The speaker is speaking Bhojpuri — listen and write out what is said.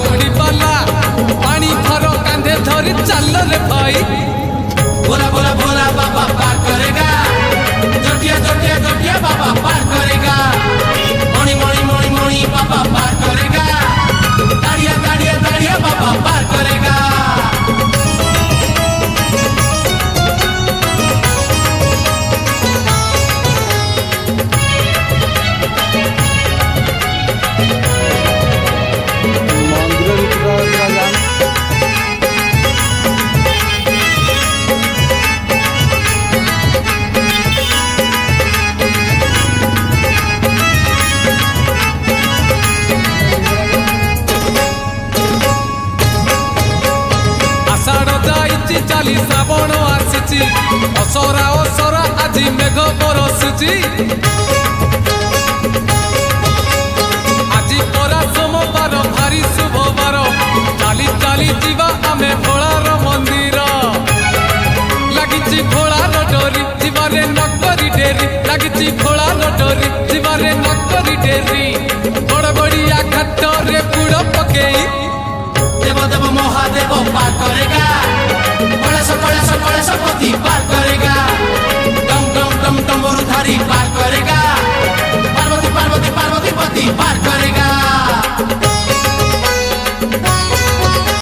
उड़ी पाला पानी भरो कांधे धरी चल रे भाई। भोला भोला भोला बाबा पार करेगा, जोटिया जोटिया जोटिया बाबा पार करेगा, मणि मणि मणि मणि बाबा पार करेगा, दाड़िया दाड़िया दाड़िया बाबा पार करेगा। चाली श्रावण आसी असरा असरा आज मेघ बरसुची। आज परा सोमवार भारी शुभवार चाली चाली जीवा आमे भोलार मंदिर। लगी भोलार डोरी जीवारे नकरी डेरी, लगी भोलार डोरी जीवारे नकरी डेरी। बड़ बड़िया घाट रे बुड़ पकेई देव देव महादेव पार करेगा, कलेश पति पार करेगा, डम डम डम डमरू धारी पार करेगा, पार्वती पार्वती पार्वती पति पार